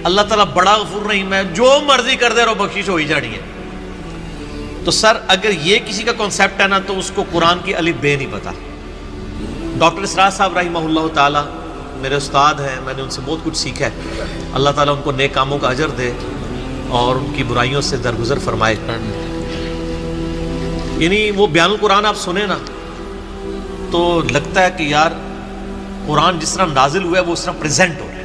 اللہ تعالیٰ بڑا غفور رحیم ہے، جو مرضی کر دے اور بخشش ہو ہی جانی ہے. تو سر اگر یہ کسی کا کانسیپٹ ہے نا تو اس کو قرآن کی الف بے نہیں پتا. ڈاکٹر اسرار صاحب رحمہ اللہ تعالیٰ میرے استاد ہیں، میں نے ان سے بہت کچھ سیکھا ہے. اللہ تعالیٰ ان کو نیک کاموں کا اجر دے اور ان کی برائیوں سے درگزر فرمائے. یعنی وہ بیان القرآن آپ سنیں نا تو لگتا ہے کہ یار قرآن جس طرح نازل ہوا ہے وہ اس طرح پریزنٹ ہو رہا ہے.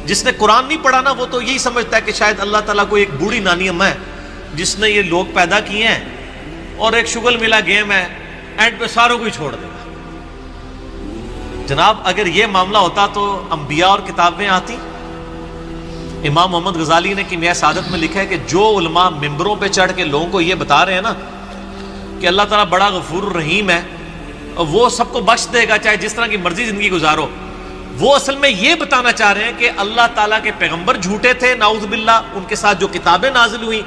جس نے قرآن نہیں پڑھا نا وہ تو یہی سمجھتا ہے کہ شاید اللہ تعالیٰ کو ایک بوڑھی نانی اماں ہے جس نے یہ لوگ پیدا کیے ہیں اور ایک شغل ملا گیم ہے، اینڈ پہ ساروں کو ہی چھوڑ دے گا. جناب اگر یہ معاملہ ہوتا تو انبیاء اور کتابیں آتی. امام محمد غزالی نے کیمیائے سعادت میں لکھا ہے کہ جو علماء ممبروں پہ چڑھ کے لوگوں کو یہ بتا رہے ہیں نا کہ اللہ تعالیٰ بڑا غفور الرحیم ہے اور وہ سب کو بخش دے گا چاہے جس طرح کی مرضی زندگی گزارو، وہ اصل میں یہ بتانا چاہ رہے ہیں کہ اللہ تعالیٰ کے پیغمبر جھوٹے تھے نعوذ باللہ، ان کے ساتھ جو کتابیں نازل ہوئیں،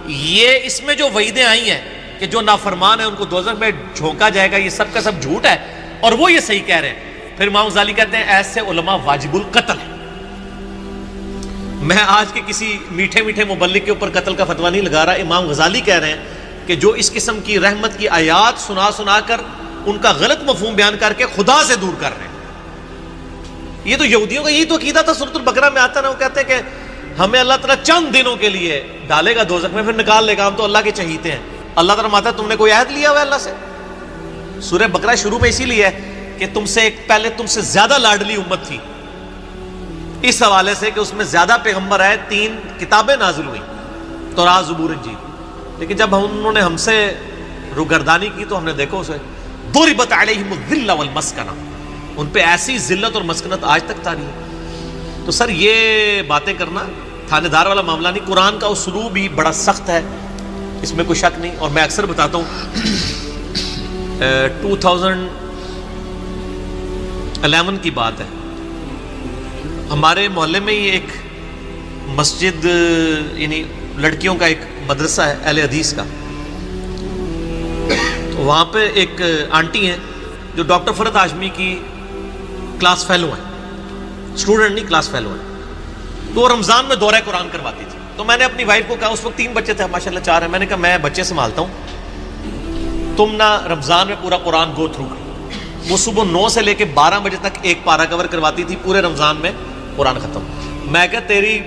یہ اس میں جو وعیدیں آئی ہیں کہ جو نافرمان ہیں ان کو دوزخ میں جھونکا جائے گا، یہ سب کا سب جھوٹ ہے اور وہ یہ صحیح کہہ رہے ہیں. پھر امام غزالی کہتے ہیں ایسے علماء واجب القتل ہیں. میں آج کے کسی میٹھے میٹھے مبلغ کے اوپر قتل کا فتویٰ نہیں لگا رہا. امام غزالی کہہ رہے ہیں کہ جو اس قسم کی رحمت کی آیات سنا سنا کر ان کا غلط مفہوم بیان کر کے خدا سے دور کر رہے ہیں. یہ تو یہودیوں کا یہی تو عقیدہ تھا. سورۃ البقرہ میں آتا نا، وہ کہتے ہیں کہ ہمیں اللہ تعالیٰ چند دنوں کے لیے ڈالے گا دوزخ میں پھر نکال لے گا، ہم تو اللہ کے چہیتے ہیں. اللہ تعالیٰ ماتا تم نے کوئی عہد لیا ہوا ہے اللہ سے؟ سورہ بقرہ شروع میں اسی لیے ہے کہ تم سے ایک پہلے تم سے زیادہ لاڈلی امت تھی، اس حوالے سے کہ اس میں زیادہ پیغمبر آئے، 3 کتابیں نازل ہوئیں، تورات، زبور، انجیل. لیکن جب انہوں نے ہم سے روگردانی کی تو ہم نے دیکھو اسے ضربت علیہم الذلہ والمسکنہ، ان پہ ایسی ذلت اور مسکنت آج تک طاری ہے. تو سر یہ باتیں کرنا تھانے دار والا معاملہ نہیں. قرآن کا اسلوب بھی بڑا سخت ہے، اس میں کوئی شک نہیں. اور میں اکثر بتاتا ہوں 2011 کی بات ہے، ہمارے محلے میں ہی ایک مسجد، یعنی لڑکیوں کا ایک مدرسہ ہے اہل حدیث کا. تو وہاں پہ ایک آنٹی ہیں جو ڈاکٹر فرحت ہاشمی کی کلاس فیلو ہیں، اسٹوڈنٹ نہیں کلاس فیلو ہیں. تو وہ رمضان میں دورہ قرآن کرواتی تھی. تو میں نے اپنی وائف کو کہا، اس وقت 3 بچے تھے ماشاءاللہ 4 ہیں، میں نے کہا میں بچے سنبھالتا ہوں، تم نہ رمضان میں پورا قرآن گو تھرو کرو. وہ صبح 9 سے لے کے 12 بجے تک ایک پارہ کور کرواتی تھی، پورے رمضان میں قرآن ختم. میں کہا تیری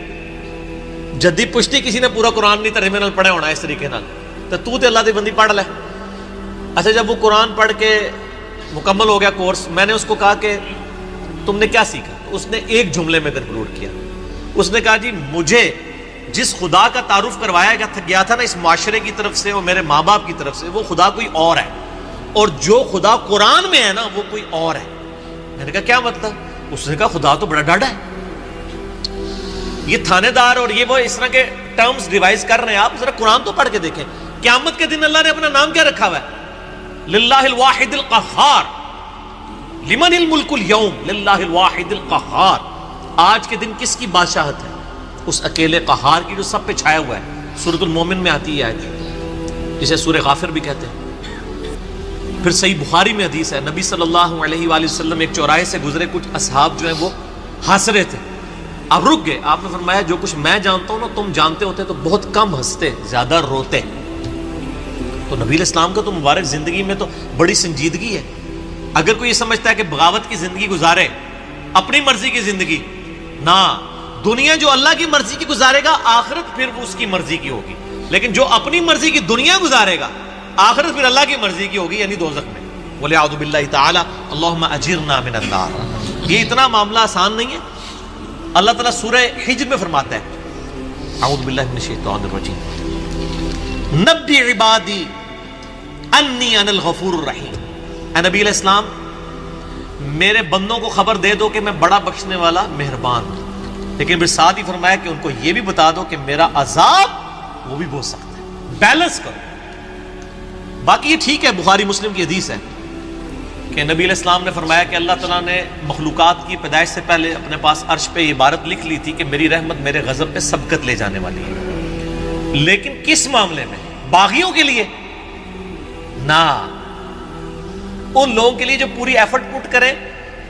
جدی پشتی کسی نے پورا قرآن نہیں ترجمے نال پڑھا ہونا اس طریقے نال، تو تے اللہ دی بندی پڑھ لے. اچھا جب وہ قرآن پڑھ کے مکمل ہو گیا کورس، میں نے اس کو کہا کہ تم نے کیا سیکھا؟ اس نے ایک جملے میں کنکلوڈ کیا. اس نے کہا جی مجھے جس خدا کا تعارف کروایا گیا تھا نا اس معاشرے کی طرف سے اور میرے ماں باپ کی طرف سے، وہ خدا کوئی اور ہے، اور جو خدا قرآن میں ہے نا وہ کوئی اور ہے. میں نے کہا کیا مطلب؟ اس نے کہا خدا تو بڑا ڈاڈا ہے. یہ تھانے دار اور یہ وہ اس طرح کے ٹرمز ریوائز کر رہے ہیں. آپ ذرا قرآن تو پڑھ کے دیکھیں. قیامت کے دن اللہ نے اپنا نام کیا رکھا ہوا ہے؟ للہ الواحد القہار. لمن الملک اليوم للہ الواحد القہار. آج کے دن کس کی بادشاہت ہے؟ اس اکیلے قہار کی جو سب پہ چھایا ہوا ہے. سورۃ المومن میں آتی ہے آیت، جسے سورہ غافر بھی کہتے ہیں. پھر صحیح بخاری میں حدیث ہے، نبی صلی اللہ علیہ وآلہ وسلم ایک چوراہے سے گزرے، کچھ اصحاب جو ہیں وہ ہنس رہے تھے، اب رک گئے. آپ نے فرمایا جو کچھ میں جانتا ہوں نا تم جانتے ہوتے تو بہت کم ہنستے، زیادہ روتے. تو نبی علیہ السلام کا تو مبارک زندگی میں تو بڑی سنجیدگی ہے. اگر کوئی یہ سمجھتا ہے کہ بغاوت کی زندگی گزارے، اپنی مرضی کی زندگی، نہ، دنیا جو اللہ کی مرضی کی گزارے گا آخرت پھر وہ اس کی مرضی کی ہوگی. لیکن جو اپنی مرضی کی دنیا گزارے گا آخرت پھر اللہ کی مرضی کی ہوگی، یعنی دوزخ میں. وَلِعَوْذُ بِاللَّهِ تَعَالَى اللَّهُمَّ أَجِرْنَا مِنَ النَّارِ. یہ اتنا معاملہ آسان نہیں ہے. اللہ تعالیٰ سورہ حجر میں فرماتا ہے، اعوذ باللہ من الشیطان الرجیم، نبی عبادی انی انا الغفور الرحیم. اے نبی علیہ السلام میرے بندوں کو خبر دے دو کہ میں بڑا بخشنے والا مہربان ہوں. لیکن پھر ساتھ ہی فرمایا کہ ان کو یہ بھی بتا دو کہ میرا عذاب وہ بھی بہت سخت ہے. بیلنس کرو. باقی یہ ٹھیک ہے، بخاری مسلم کی حدیث ہے کہ نبی علیہ السلام نے فرمایا کہ اللہ تعالیٰ نے مخلوقات کی پیدائش سے پہلے اپنے پاس عرش پہ یہ عبارت لکھ لی تھی کہ میری رحمت میرے غضب پہ سبقت لے جانے والی ہے. لیکن کس معاملے میں؟ باغیوں کے لیے نہ، ان لوگوں کے لیے جو پوری ایفرٹ پٹ کریں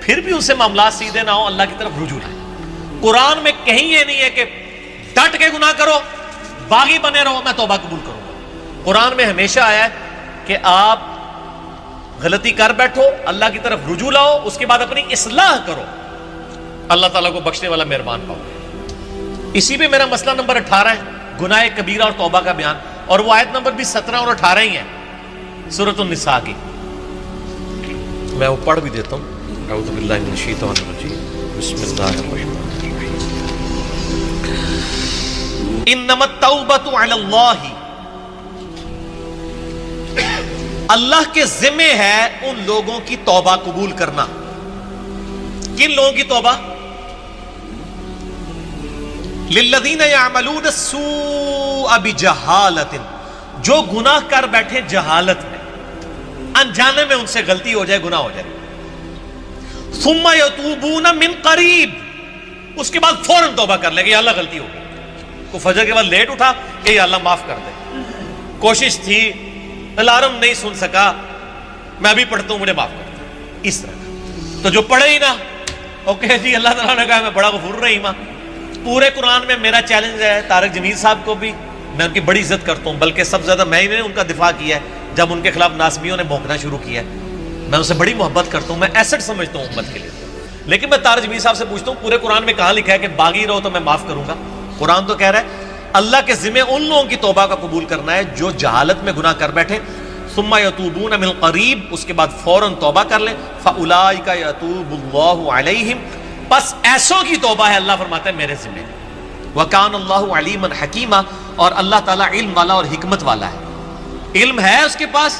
پھر بھی ان سے معاملات سیدھے نہ ہو، اللہ کی طرف رجوع لائیں. قرآن میں کہیں یہ نہیں ہے کہ ڈٹ کے گناہ کرو، باغی بنے رہو، میں توبہ قبول کروں گا۔ قرآن میں ہمیشہ آیا ہے کہ آپ غلطی کر بیٹھو، اللہ کی طرف رجوع لاؤ، اس کے بعد اپنی اصلاح کرو، اللہ تعالیٰ کو بخشنے والا مہربان پاؤ۔ اسی پہ میرا مسئلہ نمبر 18 ہے، گناہ کبیرہ اور توبہ کا بیان، اور وہ آیت نمبر بھی 17 اور 18 ہی ہے سورۃ النساء کی۔ میں وہ پڑھ بھی دیتا ہوں، اعوذ باللہ من الشیطان الرجیم، بسم اللہ الرحمن الرحیم۔ انما التوبۃ علی اللہ، اللہ کے ذمہ ہے ان لوگوں کی توبہ قبول کرنا۔ کن لوگوں کی توبہ؟ للذین یعملون السوء بجہالۃ، جو گناہ کر بیٹھے جہالت میں، انجانے میں ان سے غلطی ہو جائے، گناہ ہو جائے، ثم یتوبون من قریب، اس کے بعد فوراً توبہ کر لے کہ یا اللہ غلطی ہو گئی، کو فجر کے بعد لیٹ اٹھا کہ یا اللہ معاف کر دے، کوشش تھی، الارم نہیں سن سکا، میں بھی پڑھتا ہوں مجھے معاف کر دے، اس طرح کا۔ تو جو پڑھے ہی نہ، اوکے جی اللہ تعالیٰ نے کہا میں بڑا غفور رحیم ہوں۔ پورے قرآن میں میرا چیلنج ہے طارق جمیل صاحب کو بھی، میں ان کی بڑی عزت کرتا ہوں، بلکہ سب سے زیادہ میں نے ان کا دفاع کیا ہے جب ان کے خلاف ناسبیوں نے بھونکنا شروع کیا ہے، میں ان سے بڑی محبت کرتا ہوں، میں ایسٹ سمجھتا ہوں امت کے لیے۔ لیکن میں طارق جمیل صاحب سے پوچھتا ہوں پورے قرآن میں کہاں لکھا ہے کہ باغی رہو تو میں معاف کروں گا؟ قرآن تو کہہ رہا ہے اللہ کے ذمہ ان لوگوں کی توبہ کا قبول کرنا ہے جو جہالت میں گناہ کر بیٹھے، ثم یتوبون من قریب، اس کے بعد فوراً توبہ کر لیں، فاولئک یتوب اللہ علیہم، بس ایسوں کی توبہ ہے، اللہ فرماتا ہے میرے ذمہ۔ وکان اللہ علیما حکیما، اور اللہ تعالیٰ علم والا اور حکمت والا ہے، علم ہے اس کے پاس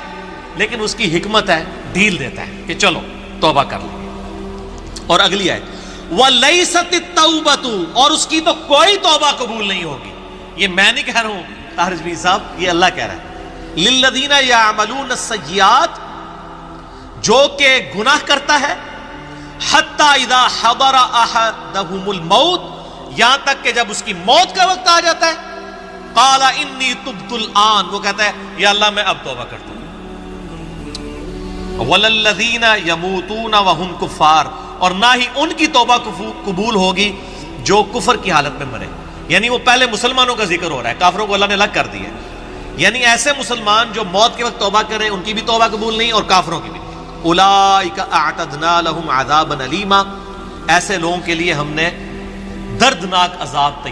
لیکن اس کی حکمت ہے، ڈھیل دیتا ہے کہ چلو توبہ کر لیں۔ اور اگلی آیت وَلَيْسَتِ التَّوْبَةُ، اور اس کی تو کوئی توبہ قبول نہیں ہوگی، یہ میں نہیں کہہ رہا ہوں طارق جمیل صاحب، یہ اللہ کہہ رہا ہے، للذین یعملون السیئات، جو کہ گناہ کرتا ہے، حتی اذا حضر احدہم الموت، یہاں تک کہ جب اس کی موت کا وقت آ جاتا ہے، قال انی تبت الآن، وہ کہتا ہے یا اللہ میں اب توبہ کرتا ہوں۔ وللذین یموتون وہم کفار، اور نہ ہی ان کی توبہ قبول ہوگی جو کفر کی حالت میں مرے، یعنی وہ پہلے مسلمانوں کا ذکر ہو رہا ہے، کافروں کو اللہ نے الگ کر دیا ہے، یعنی ایسے مسلمان جو موت کے وقت توبہ کریں ان کی بھی توبہ قبول نہیں اور کافروں کی بھی۔ اولئک اعتدنا لهم عذابا الیما، ایسے لوگوں کے لیے ہم نے دردناک عذاب تیار